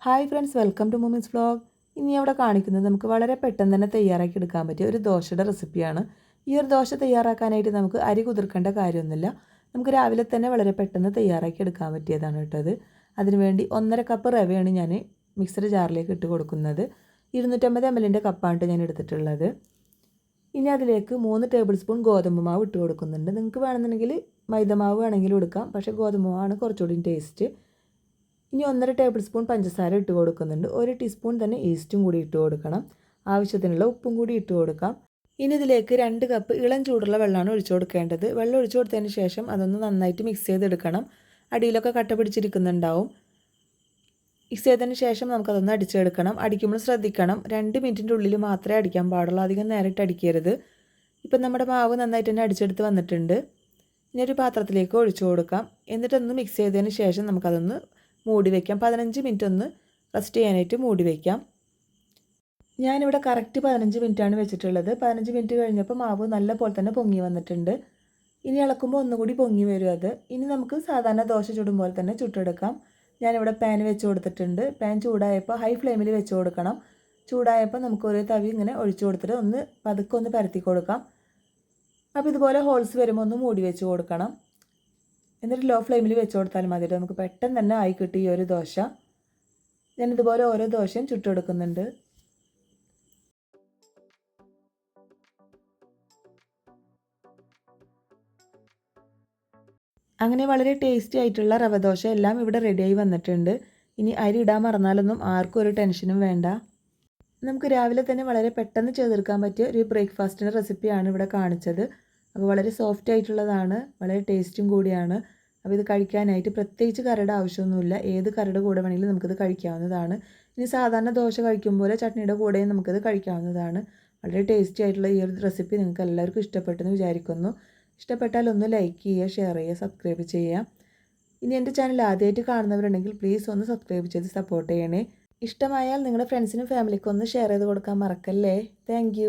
Hi friends, welcome to മൂമീസ് vlog. ഇനി അവിടെ കാണിക്കുന്നത് നമുക്ക് വളരെ പെട്ടെന്ന് തന്നെ തയ്യാറാക്കി എടുക്കാൻ പറ്റിയ ഒരു ദോശയുടെ റെസിപ്പിയാണ്. ഈ ഒരു ദോശ തയ്യാറാക്കാനായിട്ട് നമുക്ക് അരി കുതിർക്കേണ്ട കാര്യമൊന്നുമില്ല. നമുക്ക് രാവിലെ തന്നെ വളരെ പെട്ടെന്ന് തയ്യാറാക്കി എടുക്കാൻ പറ്റിയതാണ് കേട്ടത്. അതിനുവേണ്ടി 1.5 കപ്പ് റവയാണ് ഞാൻ മിക്സർ ജാറിലേക്ക് ഇട്ട് കൊടുക്കുന്നത്. 250 ml കപ്പാണ് ഞാൻ എടുത്തിട്ടുള്ളത്. ഇനി അതിലേക്ക് 3 ടേബിൾ സ്പൂൺ ഗോതമ്പ് മാവ് ഇട്ട് കൊടുക്കുന്നുണ്ട്. നിങ്ങൾക്ക് വേണമെന്നുണ്ടെങ്കിൽ മൈദമാവ് വേണമെങ്കിലും എടുക്കാം, പക്ഷേ ഗോതമ്പ് മാവാണ് കുറച്ചുകൂടി ടേസ്റ്റ്. ഇനി 1.5 ടേബിൾ സ്പൂൺ പഞ്ചസാര ഇട്ട് കൊടുക്കുന്നുണ്ട്. 1 ടീസ്പൂൺ തന്നെ ഈസ്റ്റും കൂടി ഇട്ട് കൊടുക്കണം. ആവശ്യത്തിനുള്ള ഉപ്പും കൂടി ഇട്ട് കൊടുക്കാം. ഇനി ഇതിലേക്ക് 2 കപ്പ് ഇളം ചൂടുള്ള വെള്ളമാണ് ഒഴിച്ചു കൊടുക്കേണ്ടത്. വെള്ളം ഒഴിച്ചു കൊടുത്തതിന് ശേഷം അതൊന്ന് നന്നായിട്ട് മിക്സ് ചെയ്തെടുക്കണം. അടിയിലൊക്കെ കട്ട പിടിച്ചിരിക്കുന്നുണ്ടാവും. മിക്സ് ചെയ്തതിന് ശേഷം നമുക്കതൊന്ന് അടിച്ചെടുക്കണം. അടിക്കുമ്പോൾ ശ്രദ്ധിക്കണം, 2 മിനിറ്റിൻ്റെ ഉള്ളിൽ മാത്രമേ അടിക്കാൻ പാടുള്ളൂ, അധികം നേരിട്ട് അടിക്കരുത്. ഇപ്പം നമ്മുടെ മാവ് നന്നായിട്ട് തന്നെ അടിച്ചെടുത്ത് വന്നിട്ടുണ്ട്. ഇനി ഒരു പാത്രത്തിലേക്ക് ഒഴിച്ചു കൊടുക്കാം. എന്നിട്ടൊന്ന് മിക്സ് ചെയ്തതിന് ശേഷം നമുക്കതൊന്ന് മൂടി വയ്ക്കാം. 15 മിനിറ്റ് ഒന്ന് റെസ്റ്റ് ചെയ്യാനായിട്ട് മൂടി വയ്ക്കാം. ഞാനിവിടെ കറക്റ്റ് 15 മിനിറ്റാണ് വെച്ചിട്ടുള്ളത്. 15 മിനിറ്റ് കഴിഞ്ഞപ്പോൾ മാവ് നല്ല പോലെ തന്നെ പൊങ്ങി വന്നിട്ടുണ്ട്. ഇനി ഇളക്കുമ്പോൾ ഒന്നുകൂടി പൊങ്ങി വരും അത്. ഇനി നമുക്ക് സാധാരണ ദോശ ചുടുമ്പോൾ തന്നെ ചുട്ടെടുക്കാം. ഞാനിവിടെ പാൻ വെച്ച് കൊടുത്തിട്ടുണ്ട്. പാൻ ചൂടായപ്പോൾ ഹൈ ഫ്ലെയിമിൽ വെച്ച് കൊടുക്കണം. ചൂടായപ്പോൾ നമുക്കൊരു തവി ഇങ്ങനെ ഒഴിച്ചു കൊടുത്തിട്ട് ഒന്ന് പതുക്കെ ഒന്ന് പരത്തി കൊടുക്കാം. അപ്പോൾ ഇതുപോലെ ഹോൾസ് വരുമ്പോൾ ഒന്ന് മൂടി വെച്ച് കൊടുക്കണം. എന്നിട്ട് ലോ ഫ്ലെയിമിൽ വെച്ച് കൊടുത്താൽ മതി. നമുക്ക് പെട്ടെന്ന് തന്നെ ആയി കിട്ടി ഈ ഒരു ദോശ. ഞാനിതുപോലെ ഓരോ ദോശയും ചുട്ടെടുക്കുന്നുണ്ട്. അങ്ങനെ വളരെ ടേസ്റ്റി ആയിട്ടുള്ള റവ ദോശ എല്ലാം ഇവിടെ റെഡിയായി വന്നിട്ടുണ്ട്. ഇനി അരി ഇടാൻ മറന്നാലൊന്നും ആർക്കും ഒരു ടെൻഷനും വേണ്ട. നമുക്ക് രാവിലെ തന്നെ വളരെ പെട്ടെന്ന് ചെയ്തെടുക്കാൻ പറ്റിയ ഒരു ബ്രേക്ക്ഫാസ്റ്റിൻ്റെ റെസിപ്പിയാണ് ഇവിടെ കാണിച്ചത്. അപ്പോൾ വളരെ സോഫ്റ്റ് ആയിട്ടുള്ളതാണ്, വളരെ ടേസ്റ്റും കൂടിയാണ്. അപ്പോൾ ഇത് കഴിക്കാനായിട്ട് പ്രത്യേകിച്ച് കറിയുടെ ആവശ്യമൊന്നുമില്ല. ഏത് കറിയുടെ കൂടെ വേണമെങ്കിലും നമുക്കിത് കഴിക്കാവുന്നതാണ്. ഇനി സാധാരണ ദോശ കഴിക്കും പോലെ ചട്നിയുടെ കൂടെയും നമുക്കിത് കഴിക്കാവുന്നതാണ്. വളരെ ടേസ്റ്റി ആയിട്ടുള്ള ഈ ഒരു റെസിപ്പി നിങ്ങൾക്ക് എല്ലാവർക്കും ഇഷ്ടപ്പെട്ടെന്ന് വിചാരിക്കുന്നു. ഇഷ്ടപ്പെട്ടാൽ ഒന്ന് ലൈക്ക് ചെയ്യുക, ഷെയർ ചെയ്യുക, സബ്സ്ക്രൈബ് ചെയ്യുക. ഇനി എൻ്റെ ചാനൽ ആദ്യമായിട്ട് കാണുന്നവരുണ്ടെങ്കിൽ പ്ലീസ് ഒന്ന് സബ്സ്ക്രൈബ് ചെയ്ത് സപ്പോർട്ട് ചെയ്യണേ. ഇഷ്ടമായാൽ നിങ്ങളുടെ ഫ്രണ്ട്സിനും ഫാമിലിക്കും ഒന്ന് ഷെയർ ചെയ്ത് കൊടുക്കാൻ മറക്കല്ലേ. താങ്ക്